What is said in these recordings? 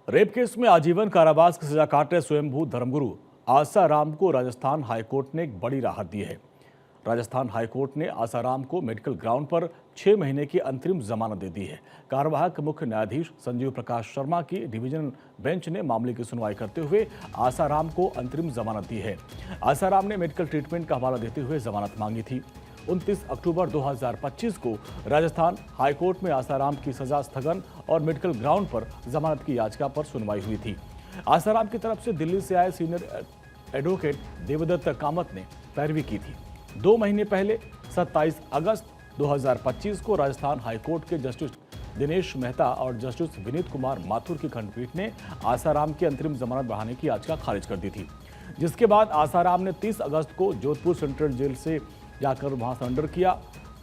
Rape case में आजीवन कारावास की सजा काट रहे स्वयंभू धर्मगुरु आसाराम को राजस्थान हाईकोर्ट ने एक बड़ी राहत दी है। राजस्थान हाईकोर्ट ने आसाराम को मेडिकल ग्राउंड पर 6 महीने की अंतरिम जमानत दे दी है। कार्यवाहक मुख्य न्यायाधीश संजीव प्रकाश शर्मा की डिवीजन बेंच ने मामले की सुनवाई करते हुए आसाराम को अंतरिम जमानत दी है। आसाराम ने मेडिकल ट्रीटमेंट का हवाला देते हुए जमानत मांगी थी। 29 अक्टूबर 2025 को राजस्थान हाईकोर्ट में आसाराम की सजा स्थगन और मेडिकल ग्राउंड पर जमानत की याचिका पर सुनवाई हुई थी। आसाराम की तरफ से दिल्ली से आए सीनियर एडवोकेट देवदत्त कामत ने पैरवी की थी। 2 महीने पहले 27 अगस्त 2025 को राजस्थान हाईकोर्ट के जस्टिस दिनेश मेहता और जस्टिस विनीत कुमार माथुर की खंडपीठ ने आसाराम की अंतरिम जमानत बढ़ाने की याचिका खारिज कर दी थी, जिसके बाद आसाराम ने 30 अगस्त को जोधपुर सेंट्रल जेल से जाकर वहां सरेंडर किया।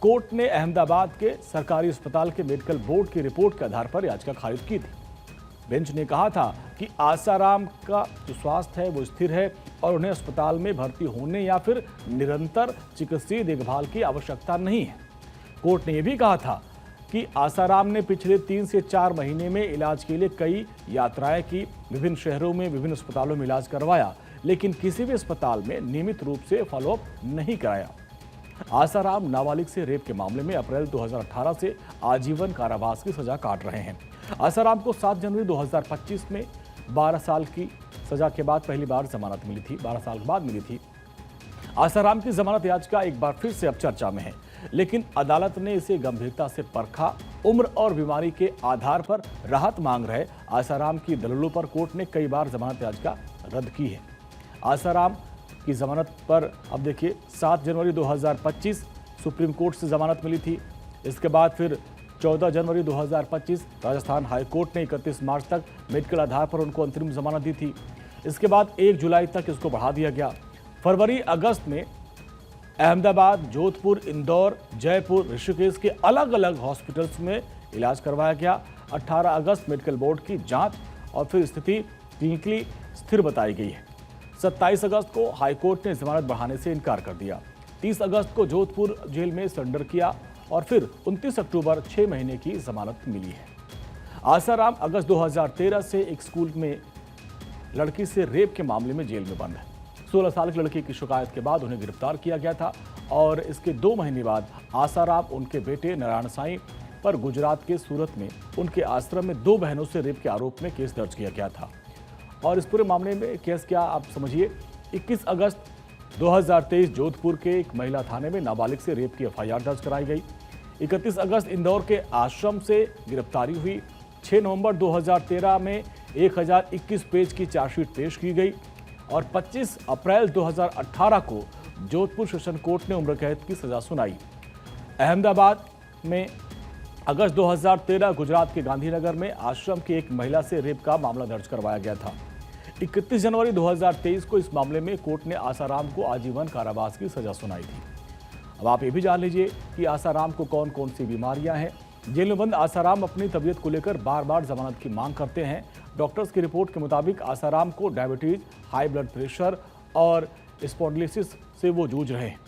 कोर्ट ने अहमदाबाद के सरकारी अस्पताल के मेडिकल बोर्ड की रिपोर्ट के आधार पर याचिका खारिज की थी। बेंच ने कहा था कि आसाराम का जो स्वास्थ्य है वो स्थिर है और उन्हें अस्पताल में भर्ती होने या फिर निरंतर चिकित्सीय देखभाल की आवश्यकता नहीं है। कोर्ट ने यह भी कहा था कि आसाराम ने पिछले 3 से 4 महीने में इलाज के लिए कई यात्राएं की, विभिन्न शहरों में विभिन्न अस्पतालों में इलाज करवाया, लेकिन किसी भी अस्पताल में नियमित रूप से फॉलोअप नहीं कराया। आसाराम नाबालिग से रेप के मामले में अप्रैल 2018 से आजीवन कारावास की सजा काट रहे हैं। आसाराम को 7 जनवरी 2025 में 12 साल की सजा के बाद पहली बार जमानत मिली थी। 12 साल के बाद मिली थी। आसाराम की जमानत याचिका एक बार फिर से अब चर्चा में है, लेकिन अदालत ने इसे गंभीरता से परखा। उम्र और बीमारी के आधार पर राहत मांग रहे आसाराम की दलीलों पर कोर्ट ने कई बार जमानत याचिका रद्द की है। आसाराम की जमानत पर अब देखिए 7 जनवरी 2025 सुप्रीम कोर्ट से जमानत मिली थी। इसके बाद फिर 14 जनवरी 2025 राजस्थान हाईकोर्ट ने 31 मार्च तक मेडिकल आधार पर उनको अंतरिम जमानत दी थी। इसके बाद 1 जुलाई तक इसको बढ़ा दिया गया। फरवरी अगस्त में अहमदाबाद, जोधपुर, इंदौर, जयपुर, ऋषिकेश के अलग अलग हॉस्पिटल्स में इलाज करवाया गया। 18 अगस्त मेडिकल बोर्ड की जांच और फिर स्थिति क्लिनिकली स्थिर बताई गई है। 27 अगस्त को हाईकोर्ट ने जमानत बढ़ाने से इनकार कर दिया। 30 अगस्त को जोधपुर जेल में सरेंडर किया और फिर 29 अक्टूबर 6 महीने की जमानत मिली है। आसाराम अगस्त 2013 से एक स्कूल में लड़की से रेप के मामले में जेल में बंद है। 16 साल की लड़की की शिकायत के बाद उन्हें गिरफ्तार किया गया था और इसके 2 महीने बाद आसाराम उनके बेटे नारायण साईं पर गुजरात के सूरत में उनके आश्रम में 2 बहनों से रेप के आरोप में केस दर्ज किया गया था। और इस पूरे मामले में केस क्या आप समझिए। 21 अगस्त 2023 जोधपुर के एक महिला थाने में नाबालिग से रेप की एफआईआर दर्ज कराई गई। 31 अगस्त इंदौर के आश्रम से गिरफ्तारी हुई। 6 नवंबर 2013 में 1021 पेज की चार्जशीट पेश की गई और 25 अप्रैल 2018 को जोधपुर सेशन कोर्ट ने उम्र कैद की सजा सुनाई। अहमदाबाद में अगस्त 2013 गुजरात के गांधीनगर में आश्रम की एक महिला से रेप का मामला दर्ज करवाया गया था। 31 जनवरी 2023 को इस मामले में कोर्ट ने आसाराम को आजीवन कारावास की सजा सुनाई थी। अब आप ये भी जान लीजिए कि आसाराम को कौन कौन सी बीमारियां हैं। जेल में बंद आसाराम अपनी तबीयत को लेकर बार बार जमानत की मांग करते हैं। डॉक्टर्स की रिपोर्ट के मुताबिक आसाराम को डायबिटीज, हाई ब्लड प्रेशर और स्पॉन्डिलिसिस से वो जूझ रहे हैं।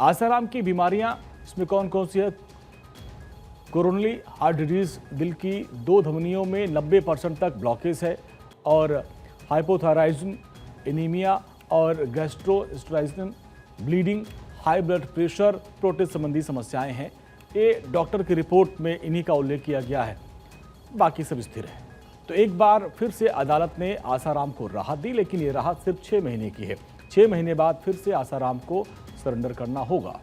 आसाराम की बीमारियां इसमें कौन कौन सी है? कोरोनरी हार्ट डिजीज, दिल की 2 धमनियों में 90% तक ब्लॉकेज है और हाइपोथायराइडिज्म, एनीमिया और गैस्ट्रोएस्ट्राइजन, bleeding, high blood pressure, prostate संबंधी समस्याएं हैं। ये डॉक्टर की रिपोर्ट में इन्हीं का उल्लेख किया गया है, बाकी सब स्थिर है। तो एक बार फिर से अदालत ने आसाराम को राहत दी, लेकिन ये राहत सिर्फ 6 महीने की है। 6 महीने बाद फिर से आसाराम को सरेंडर करना होगा।